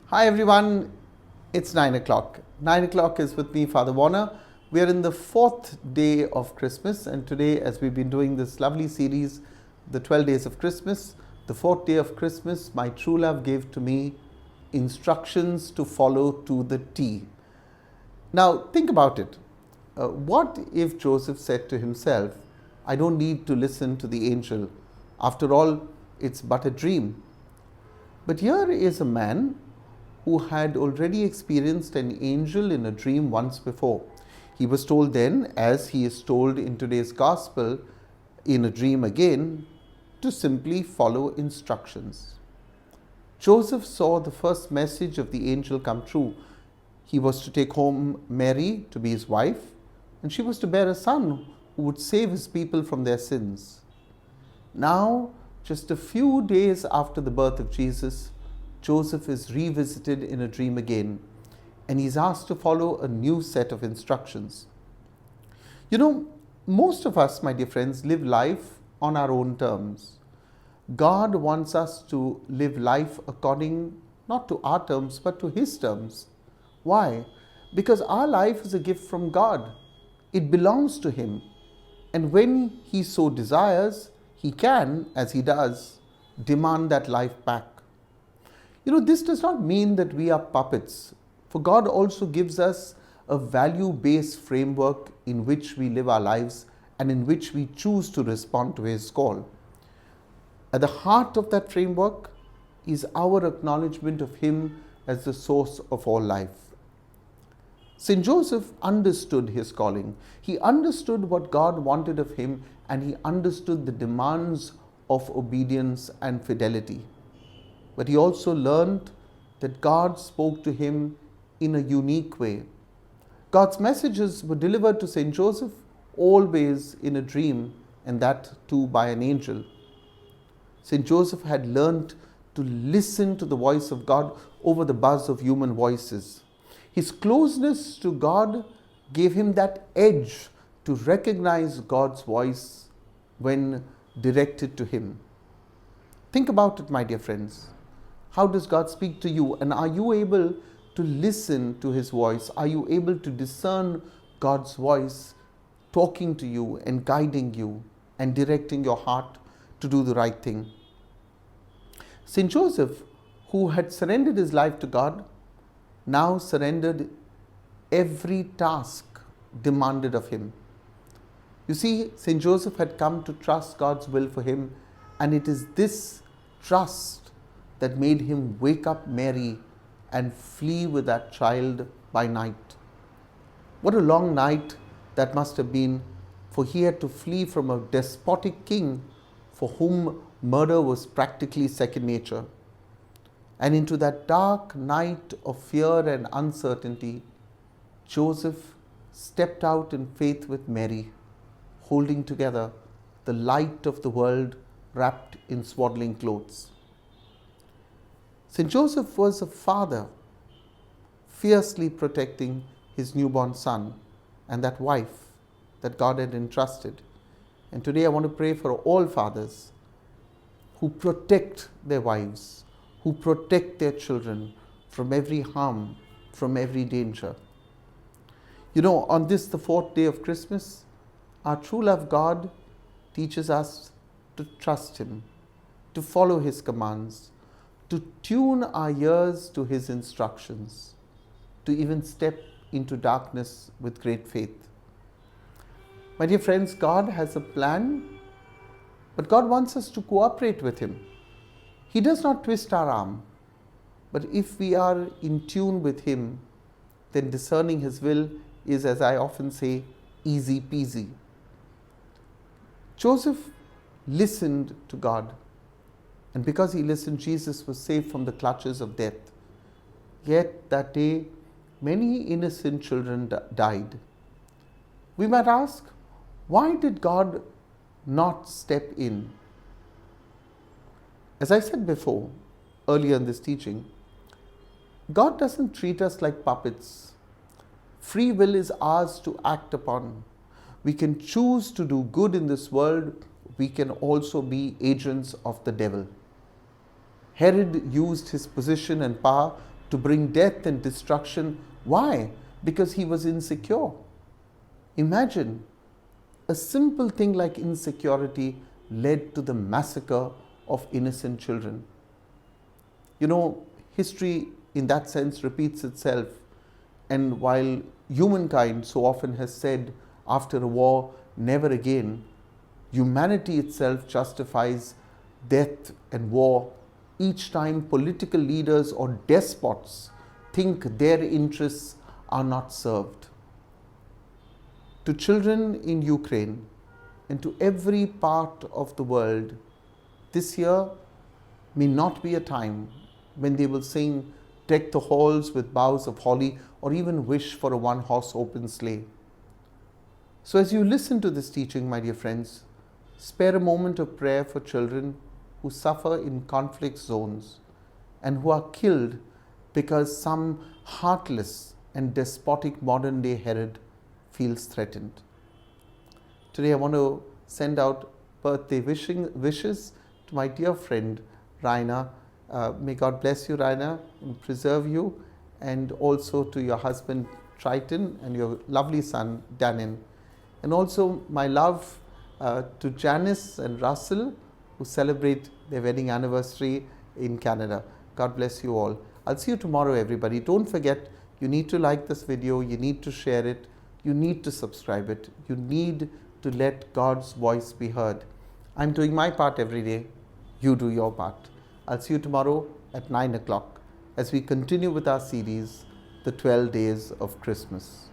Hi everyone, it's 9 o'clock. 9 o'clock is with me, Father Warner. We are in the fourth day of Christmas, and today, as we've been doing this lovely series, the 12 days of Christmas, the fourth day of Christmas, my true love gave to me instructions to follow to the T. Now, think about it. What if Joseph said to himself, I don't need to listen to the angel. After all, it's but a dream. But here is a man who had already experienced an angel in a dream once before. He was told then, as he is told in today's gospel, in a dream again, to simply follow instructions. Joseph saw the first message of the angel come true. He was to take home Mary to be his wife, and she was to bear a son who would save his people from their sins. Now, just a few days after the birth of Jesus, Joseph is revisited in a dream again, and he's asked to follow a new set of instructions. You know, most of us, my dear friends, live life on our own terms. God wants us to live life according not to our terms, but to His terms. Why? Because our life is a gift from God. It belongs to Him. And when He so desires, He can, as He does, demand that life back. You know, this does not mean that we are puppets, for God also gives us a value-based framework in which we live our lives and in which we choose to respond to His call. At the heart of that framework is our acknowledgement of Him as the source of all life. St. Joseph understood his calling. He understood what God wanted of him, and he understood the demands of obedience and fidelity. But he also learned that God spoke to him in a unique way. God's messages were delivered to St. Joseph always in a dream, and that too by an angel. St. Joseph had learned to listen to the voice of God over the buzz of human voices. His closeness to God gave him that edge to recognize God's voice when directed to him. Think about it, my dear friends. How does God speak to you? And are you able to listen to His voice? Are you able to discern God's voice talking to you and guiding you and directing your heart to do the right thing? St. Joseph, who had surrendered his life to God, now surrendered every task demanded of him. You see, St. Joseph had come to trust God's will for him, and it is this trust that made him wake up Mary and flee with that child by night. What a long night that must have been, for he had to flee from a despotic king for whom murder was practically second nature. And into that dark night of fear and uncertainty, Joseph stepped out in faith with Mary, holding together the light of the world wrapped in swaddling clothes. St. Joseph was a father, fiercely protecting his newborn son and that wife that God had entrusted. And today I want to pray for all fathers who protect their wives, who protect their children from every harm, from every danger. You know, on this, the fourth day of Christmas, our true love God teaches us to trust Him, to follow His commands, to tune our ears to His instructions, to even step into darkness with great faith. My dear friends, God has a plan, but God wants us to cooperate with Him. He does not twist our arm, but if we are in tune with Him, then discerning His will is, as I often say, easy peasy. Joseph listened to God, and because he listened, Jesus was saved from the clutches of death. Yet that day, many innocent children died. We might ask, why did God not step in? As I said before, earlier in this teaching, God doesn't treat us like puppets. Free will is ours to act upon. We can choose to do good in this world. We can also be agents of the devil. Herod used his position and power to bring death and destruction. Why? Because he was insecure. Imagine, a simple thing like insecurity led to the massacre of innocent children. You know, history in that sense repeats itself. And while humankind so often has said after a war, never again, humanity itself justifies death and war each time political leaders or despots think their interests are not served. To children in Ukraine and to every part of the world, this year may not be a time when they will sing "Deck the halls with boughs of holly" or even wish for a one-horse open sleigh. So as you listen to this teaching, my dear friends, spare a moment of prayer for children who suffer in conflict zones and who are killed because some heartless and despotic modern-day Herod feels threatened. Today I want to send out birthday wishes to my dear friend Raina. May God bless you, Raina, and preserve you, and also to your husband Triton and your lovely son Danin. And also my love to Janice and Russell, who celebrate their wedding anniversary in Canada. God bless you all. I'll see you tomorrow, everybody. Don't forget, you need to like this video, you need to share it, you need to subscribe it, you need to let God's voice be heard. I'm doing my part every day, you do your part. I'll see you tomorrow at 9 o'clock as we continue with our series, The 12 Days of Christmas.